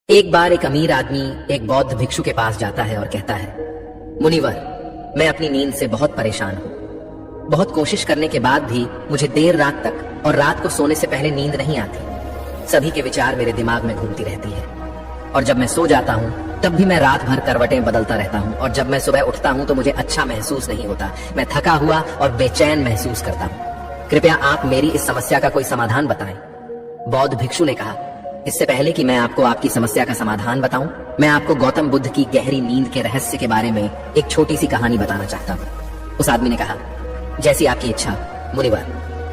एक बार एक अमीर आदमी एक बौद्ध भिक्षु के पास जाता है और कहता है, मुनिवर, मैं अपनी नींद से बहुत परेशान हूँ। बहुत कोशिश करने के बाद भी मुझे देर रात तक और रात को सोने से पहले नींद नहीं आती। सभी के विचार मेरे दिमाग में घूमती रहती है और जब मैं सो जाता हूँ तब भी मैं रात भर करवटें बदलता रहता हूँ और जब मैं सुबह उठता हूँ तो मुझे अच्छा महसूस नहीं होता। मैं थका हुआ और बेचैन महसूस करता हूँ। कृपया आप मेरी इस समस्या का कोई समाधान बताएं। बौद्ध भिक्षु ने कहा, इससे पहले कि मैं आपको आपकी समस्या का समाधान बताऊं, मैं आपको गौतम बुद्ध की गहरी नींद के रहस्य के बारे में एक छोटी सी कहानी बताना चाहता हूं। उस आदमी ने कहा, जैसी आपकी इच्छा मुनिवर।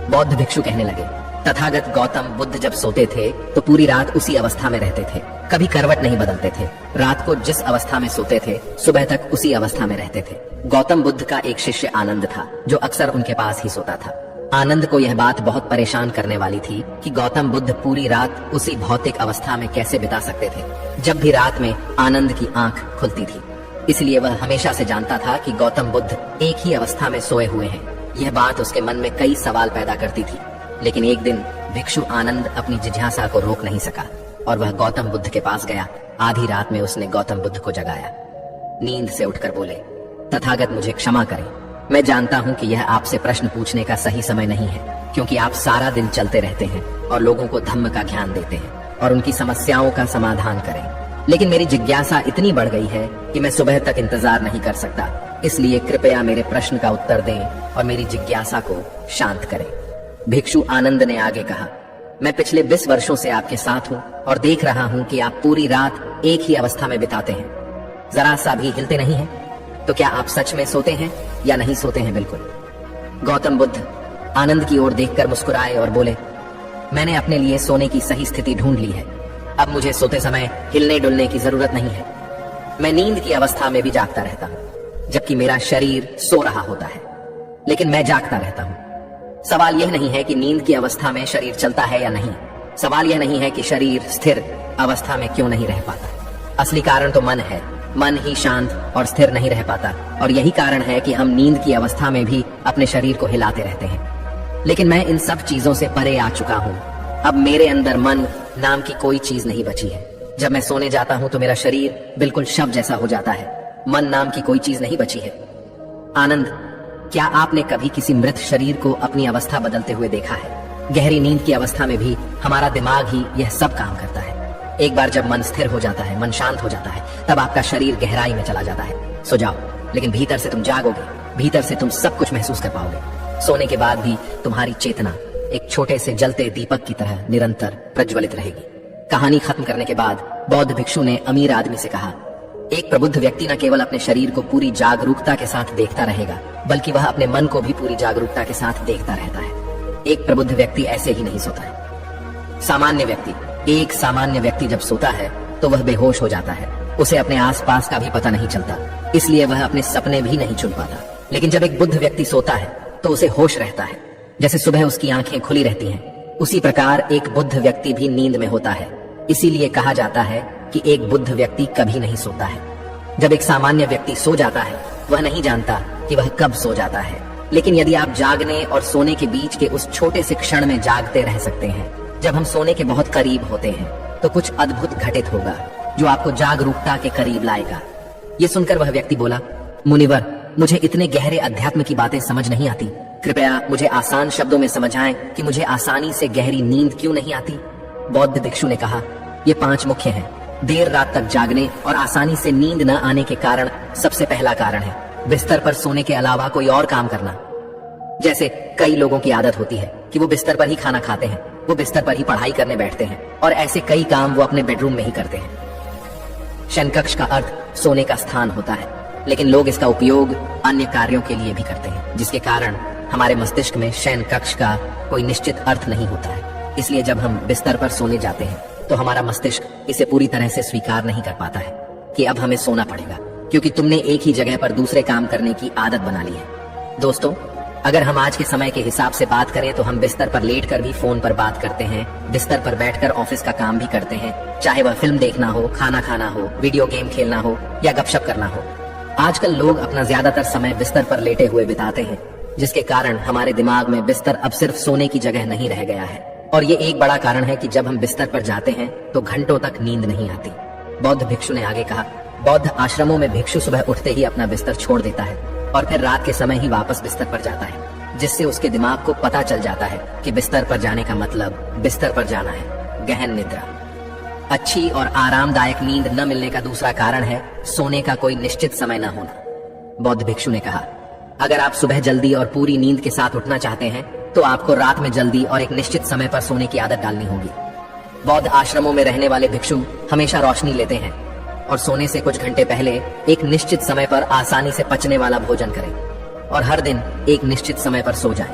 बौद्ध भिक्षु कहने लगे, तथागत गौतम बुद्ध जब सोते थे तो पूरी रात उसी अवस्था में रहते थे, कभी करवट नहीं बदलते थे। रात को जिस अवस्था में सोते थे सुबह तक उसी अवस्था में रहते थे। गौतम बुद्ध का एक शिष्य आनंद था जो अक्सर उनके पास ही सोता था। आनंद को यह बात बहुत परेशान करने वाली थी कि गौतम बुद्ध पूरी रात उसी भौतिक अवस्था में कैसे बिता सकते थे जब भी रात में आनंद की आंख खुलती थी। इसलिए वह हमेशा से जानता था कि गौतम बुद्ध एक ही अवस्था में सोए हुए हैं। यह बात उसके मन में कई सवाल पैदा करती थी। लेकिन एक दिन भिक्षु आनंद अपनी जिज्ञासा को रोक नहीं सका और वह गौतम बुद्ध के पास गया। आधी रात में उसने गौतम बुद्ध को जगाया। नींद से उठकर बोले, तथागत मुझे क्षमा करें, मैं जानता हूं कि यह आपसे प्रश्न पूछने का सही समय नहीं है, क्योंकि आप सारा दिन चलते रहते हैं और लोगों को धम्म का ज्ञान देते हैं और उनकी समस्याओं का समाधान करें। लेकिन मेरी जिज्ञासा इतनी बढ़ गई है कि मैं सुबह तक इंतजार नहीं कर सकता। इसलिए कृपया मेरे प्रश्न का उत्तर दें और मेरी जिज्ञासा को शांत करें। भिक्षु आनंद ने आगे कहा, मैं पिछले 20 वर्षों से आपके साथ हूँ और देख रहा हूँ कि आप पूरी रात एक ही अवस्था में बिताते हैं, जरा सा भी हिलते नहीं हैं। तो क्या आप सच में सोते हैं या नहीं सोते हैं? बिल्कुल। गौतम बुद्ध आनंद की ओर देखकर मुस्कुराए और बोले, मैंने अपने लिए सोने की सही स्थिति ढूंढ ली है। अब मुझे सोते समय हिलने डुलने की जरूरत नहीं है। मैं नींद की अवस्था में भी जागता रहता हूँ, जबकि मेरा शरीर सो रहा होता है, लेकिन मैं जागता रहता हूँ। सवाल यह नहीं है कि नींद की अवस्था में शरीर चलता है या नहीं। सवाल यह नहीं है कि शरीर स्थिर अवस्था में क्यों नहीं रह पाता। असली कारण तो मन है। मन ही शांत और स्थिर नहीं रह पाता और यही कारण है कि हम नींद की अवस्था में भी अपने शरीर को हिलाते रहते हैं। लेकिन मैं इन सब चीजों से परे आ चुका हूँ। अब मेरे अंदर मन नाम की कोई चीज नहीं बची है। जब मैं सोने जाता हूँ तो मेरा शरीर बिल्कुल शव जैसा हो जाता है। मन नाम की कोई चीज नहीं बची है। आनंद, क्या आपने कभी किसी मृत शरीर को अपनी अवस्था बदलते हुए देखा है? गहरी नींद की अवस्था में भी हमारा दिमाग ही यह सब काम करता है। एक बार जब मन स्थिर हो जाता है, मन शांत हो जाता है, तब आपका शरीर गहराई में चला जाता है। सो जाओ, लेकिन भीतर से तुम जागोगे, भीतर से तुम सब कुछ महसूस कर पाओगे। सोने के बाद भी तुम्हारी चेतना एक छोटे से जलते दीपक की तरह निरंतर प्रज्वलित रहेगी। कहानी खत्म करने के बाद बौद्ध भिक्षु ने अमीर आदमी से कहा, एक प्रबुद्ध व्यक्ति न केवल अपने शरीर को पूरी जागरूकता के साथ देखता रहेगा, बल्कि वह अपने मन को भी पूरी जागरूकता के साथ देखता रहता है। एक प्रबुद्ध व्यक्ति ऐसे ही नहीं सोता है। एक सामान्य व्यक्ति जब सोता है तो वह बेहोश हो जाता है। उसे अपने आसपास का भी पता नहीं चलता, इसलिए वह अपने सपने भी नहीं चुन पाता। लेकिन जब एक बुद्ध व्यक्ति सोता है तो उसे होश रहता है। जैसे सुबह उसकी आंखें खुली रहती हैं, उसी प्रकार एक बुद्ध व्यक्ति भी नींद में होता है। इसीलिए कहा जाता है कि एक बुद्ध व्यक्ति कभी नहीं सोता है। जब एक सामान्य व्यक्ति सो जाता है, वह नहीं जानता कि वह कब सो जाता है। लेकिन यदि आप जागने और सोने के बीच के उस छोटे से क्षण में जागते रह सकते हैं, जब हम सोने के बहुत करीब होते हैं, तो कुछ अद्भुत घटित होगा जो आपको जागरूकता के करीब लाएगा। ये सुनकर वह व्यक्ति बोला, मुनिवर, मुझे इतने गहरे अध्यात्म की बातें समझ नहीं आती। कृपया मुझे आसान शब्दों में समझाएं कि मुझे आसानी से गहरी नींद क्यों नहीं आती। बौद्ध भिक्षु ने कहा, ये 5 मुख्य हैं। देर रात तक जागने और आसानी से नींद न आने के कारण सबसे पहला कारण है बिस्तर पर सोने के अलावा कोई और काम करना। जैसे कई लोगों की आदत होती है कि वो बिस्तर पर ही खाना खाते हैं, वो बिस्तर पर ही पढ़ाई करने बैठते हैं और ऐसे कई काम वो अपने बेडरूम में ही करते हैं। शयनकक्ष का अर्थ सोने का स्थान होता है, लेकिन लोग इसका उपयोग अन्य कार्यों के लिए भी करते हैं, जिसके कारण हमारे मस्तिष्क में शयनकक्ष का कोई निश्चित अर्थ नहीं होता है। इसलिए जब हम बिस्तर पर सोने जाते हैं तो हमारा मस्तिष्क इसे पूरी तरह से स्वीकार नहीं कर पाता है कि अब हमें सोना पड़ेगा, क्योंकि तुमने एक ही जगह पर दूसरे काम करने की आदत बना ली है। दोस्तों, अगर हम आज के समय के हिसाब से बात करें तो हम बिस्तर पर लेटकर भी फोन पर बात करते हैं, बिस्तर पर बैठकर ऑफिस का काम भी करते हैं, चाहे वह फिल्म देखना हो, खाना खाना हो, वीडियो गेम खेलना हो या गपशप करना हो। आजकल लोग अपना ज्यादातर समय बिस्तर पर लेटे हुए बिताते हैं, जिसके कारण हमारे दिमाग में बिस्तर अब सिर्फ सोने की जगह नहीं रह गया है। और ये एक बड़ा कारण है कि जब हम बिस्तर पर जाते हैं तो घंटों तक नींद नहीं आती। बौद्ध भिक्षु ने आगे कहा, बौद्ध आश्रमों में भिक्षु सुबह उठते ही अपना बिस्तर छोड़ देता है और फिर रात के समय ही वापस बिस्तर पर जाता है, जिससे उसके दिमाग को पता चल जाता है कि बिस्तर पर जाने का मतलब बिस्तर पर जाना है। गहन निद्रा। अच्छी और आरामदायक नींद न मिलने का दूसरा कारण है सोने का कोई निश्चित समय न होना। बौद्ध भिक्षु ने कहा, अगर आप सुबह जल्दी और पूरी नींद के साथ उठना चाहते हैं तो आपको रात में जल्दी और एक निश्चित समय पर सोने की आदत डालनी होगी। बौद्ध आश्रमों में रहने वाले भिक्षु हमेशा रोशनी लेते हैं और सोने से कुछ घंटे पहले एक निश्चित समय पर आसानी से पचने वाला भोजन करें और हर दिन एक निश्चित समय पर सो जाएं।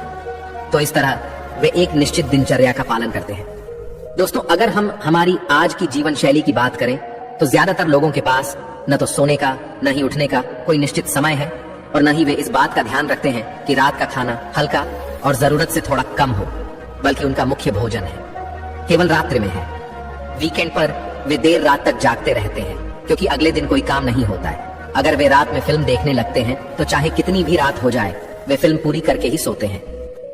तो इस तरह वे एक निश्चित दिनचर्या का पालन करते हैं। दोस्तों, अगर हम हमारी आज की जीवन शैली की बात करें तो ज्यादातर लोगों के पास न तो सोने का न ही उठने का कोई निश्चित समय है और न ही वे इस बात का ध्यान रखते हैं कि रात का खाना हल्का और जरूरत से थोड़ा कम हो, बल्कि उनका मुख्य भोजन है केवल रात्रि में है। वीकेंड पर वे देर रात तक जागते रहते हैं क्योंकि अगले दिन कोई काम नहीं होता है। अगर वे रात में फिल्म देखने लगते हैं तो चाहे कितनी भी रात हो जाए वे फिल्म पूरी करके ही सोते हैं।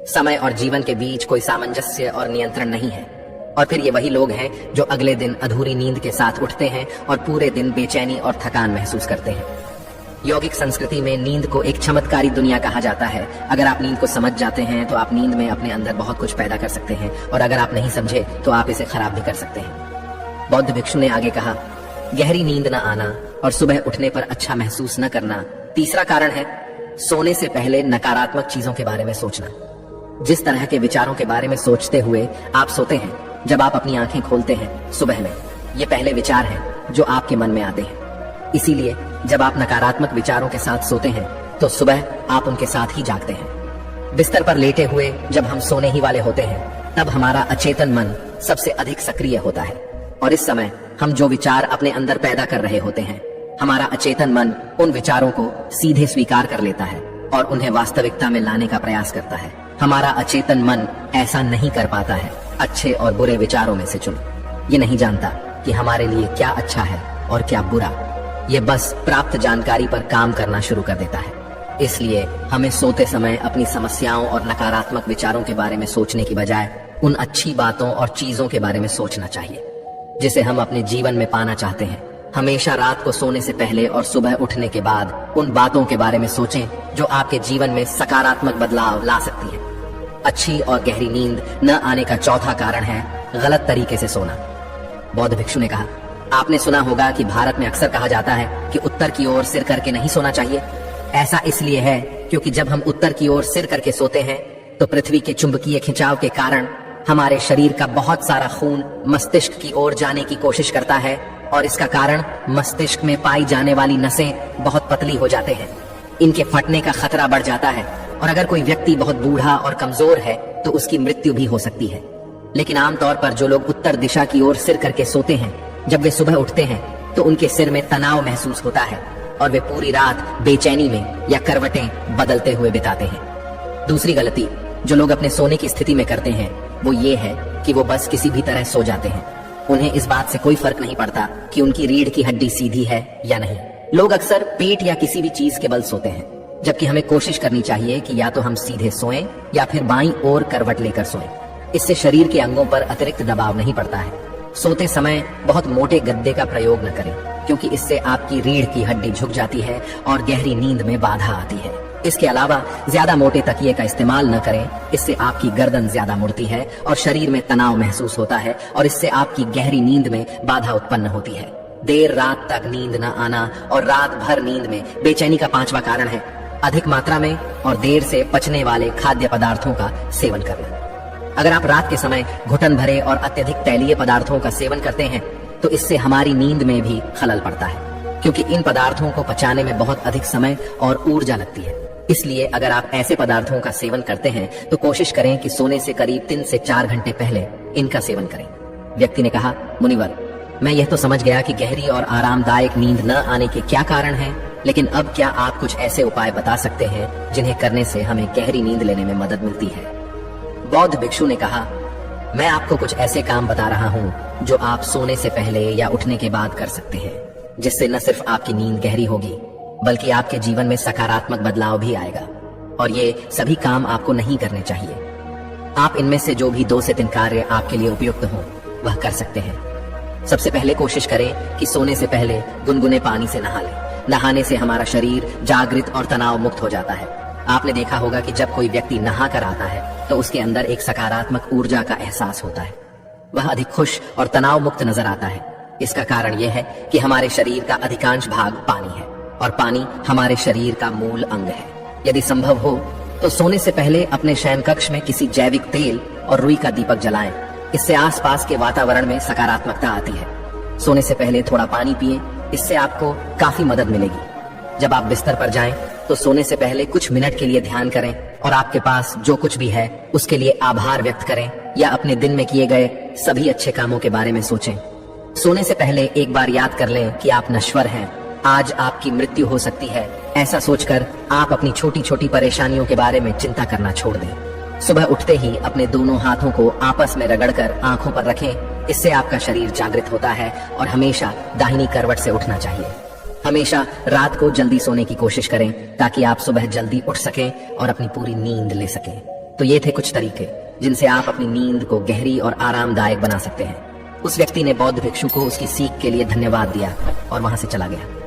समय और जीवन के बीच कोई सामंजस्य और नियंत्रण नहीं है। और फिर ये वही लोग हैं जो अगले दिन अधूरी नींद के साथ उठते हैं और पूरे दिन बेचैनी और थकान महसूस करते हैं। यौगिक संस्कृति में नींद को एक चमत्कारी दुनिया कहा जाता है। अगर आप नींद को समझ जाते हैं तो आप नींद में अपने अंदर बहुत कुछ पैदा कर सकते हैं और अगर आप नहीं समझे तो आप इसे खराब भी कर सकते हैं। बौद्ध भिक्षु ने आगे कहा, गहरी नींद न आना और सुबह उठने पर अच्छा महसूस न करना तीसरा कारण है सोने से पहले नकारात्मक चीजों के बारे में सोचना। जिस तरह के विचारों के बारे में सोचते हुए आप सोते हैं जब आप अपनी आंखें खोलते हैं सुबह में, ये पहले विचार हैं जो आपके मन में आते हैं। इसीलिए जब आप नकारात्मक विचारों के साथ सोते हैं तो सुबह आप उनके साथ ही जागते हैं। बिस्तर पर लेटे हुए जब हम सोने ही वाले होते हैं तब हमारा अचेतन मन सबसे अधिक सक्रिय होता है और इस समय हम जो विचार अपने अंदर पैदा कर रहे होते हैं, हमारा अचेतन मन उन विचारों को सीधे स्वीकार कर लेता है और उन्हें वास्तविकता में लाने का प्रयास करता है। हमारा अचेतन मन ऐसा नहीं कर पाता है। अच्छे और बुरे विचारों में से चुन। ये नहीं जानता कि हमारे लिए क्या अच्छा है और क्या बुरा। ये बस प्राप्त जानकारी पर काम करना शुरू कर देता है। इसलिए हमें सोते समय अपनी समस्याओं और नकारात्मक विचारों के बारे में सोचने की बजाय उन अच्छी बातों और चीजों के बारे में सोचना चाहिए जिसे हम अपने जीवन में पाना चाहते हैं। हमेशा रात को सोने से पहले और सुबह उठने के बाद उन बातों के बारे में सोचें जो आपके जीवन में सकारात्मक बदलाव ला सकती है। अच्छी और गहरी नींद न आने का चौथा कारण है गलत तरीके से सोना। बौद्ध भिक्षु ने कहा, आपने सुना होगा कि भारत में अक्सर कहा जाता है कि उत्तर की ओर सिर करके नहीं सोना चाहिए। ऐसा इसलिए है क्योंकि जब हम उत्तर की ओर सिर करके सोते हैं तो पृथ्वी के चुंबकीय खिंचाव के कारण हमारे शरीर का बहुत सारा खून मस्तिष्क की ओर जाने की कोशिश करता है और इसका कारण मस्तिष्क में पाई जाने वाली नसें बहुत पतली हो जाते हैं। इनके फटने का खतरा बढ़ जाता है और अगर कोई व्यक्ति बहुत बूढ़ा और कमजोर है तो उसकी मृत्यु भी हो सकती है। लेकिन आमतौर पर जो लोग उत्तर दिशा की ओर सिर करके सोते हैं, जब वे सुबह उठते हैं तो उनके सिर में तनाव महसूस होता है और वे पूरी रात बेचैनी में या करवटें बदलते हुए बिताते हैं। दूसरी गलती जो लोग अपने सोने की स्थिति में करते हैं वो ये है कि वो बस किसी भी तरह सो जाते हैं। उन्हें इस बात से कोई फर्क नहीं पड़ता कि उनकी रीढ़ की हड्डी सीधी है या नहीं। लोग अक्सर पेट या किसी भी चीज के बल सोते हैं, जबकि हमें कोशिश करनी चाहिए कि या तो हम सीधे सोएं या फिर बाईं ओर करवट लेकर सोएं। इससे शरीर के अंगों पर अतिरिक्त दबाव नहीं पड़ता है। सोते समय बहुत मोटे गद्दे का प्रयोग न करें क्योंकि इससे आपकी रीढ़ की हड्डी झुक जाती है और गहरी नींद में बाधा आती है। इसके अलावा ज्यादा मोटे तकिए का इस्तेमाल न करें, इससे आपकी गर्दन ज्यादा मुड़ती है और शरीर में तनाव महसूस होता है और इससे आपकी गहरी नींद में बाधा उत्पन्न होती है। देर रात तक नींद न आना और रात भर नींद में बेचैनी का पांचवा कारण है अधिक मात्रा में और देर से पचने वाले खाद्य पदार्थों का सेवन करना। अगर आप रात के समय घुटन भरे और अत्यधिक तैलीय पदार्थों का सेवन करते हैं तो इससे हमारी नींद में भी खलल पड़ता है क्योंकि इन पदार्थों को पचाने में बहुत अधिक समय और ऊर्जा लगती है। इसलिए अगर आप ऐसे पदार्थों का सेवन करते हैं तो कोशिश करें कि सोने से करीब 3 से 4 घंटे पहले इनका सेवन करें। व्यक्ति ने कहा, मुनिवर, मैं यह तो समझ गया कि गहरी और आरामदायक नींद न आने के क्या कारण हैं, लेकिन अब क्या आप कुछ ऐसे उपाय बता सकते हैं जिन्हें करने से हमें गहरी नींद लेने में मदद मिलती है? बौद्ध भिक्षु ने कहा, मैं आपको कुछ ऐसे काम बता रहा हूँ जो आप सोने से पहले या उठने के बाद कर सकते हैं, जिससे न सिर्फ आपकी नींद गहरी होगी बल्कि आपके जीवन में सकारात्मक बदलाव भी आएगा। और ये सभी काम आपको नहीं करने चाहिए। आप इनमें से जो भी 2 से 3 कार्य आपके लिए उपयुक्त हों वह कर सकते हैं। सबसे पहले कोशिश करें कि सोने से पहले गुनगुने पानी से नहा लें। नहाने से हमारा शरीर जागृत और तनाव मुक्त हो जाता है। आपने देखा होगा कि जब कोई व्यक्ति नहा कर आता है तो उसके अंदर एक सकारात्मक ऊर्जा का एहसास होता है। वह अधिक खुश और तनाव मुक्त नजर आता है। इसका कारण यह है कि हमारे शरीर का अधिकांश भाग पानी है और पानी हमारे शरीर का मूल अंग है। यदि संभव हो तो सोने से पहले अपने शयन कक्ष में किसी जैविक तेल और रुई का दीपक जलाएं। इससे आसपास के वातावरण में सकारात्मकता आती है। सोने से पहले थोड़ा पानी पिएं, इससे आपको काफी मदद मिलेगी। जब आप बिस्तर पर जाएं तो सोने से पहले कुछ मिनट के लिए ध्यान करें और आपके पास जो कुछ भी है उसके लिए आभार व्यक्त करें या अपने दिन में किए गए सभी अच्छे कामों के बारे में सोचें। सोने से पहले एक बार याद कर लें कि आप नश्वर हैं, आज आपकी मृत्यु हो सकती है। ऐसा सोचकर आप अपनी छोटी छोटी परेशानियों के बारे में चिंता करना छोड़ दें। सुबह उठते ही अपने दोनों हाथों को आपस में रगड़कर आंखों पर रखें। इससे आपका शरीर जागृत होता है और हमेशा दाहिनी करवट से उठना चाहिए। हमेशा रात को जल्दी सोने की कोशिश करें ताकि आप सुबह जल्दी उठ सकें और अपनी पूरी नींद ले सकें। तो ये थे कुछ तरीके जिनसे आप अपनी नींद को गहरी और आरामदायक बना सकते हैं। उस व्यक्ति ने बौद्ध भिक्षु को उसकी सीख के लिए धन्यवाद दिया और वहां से चला गया।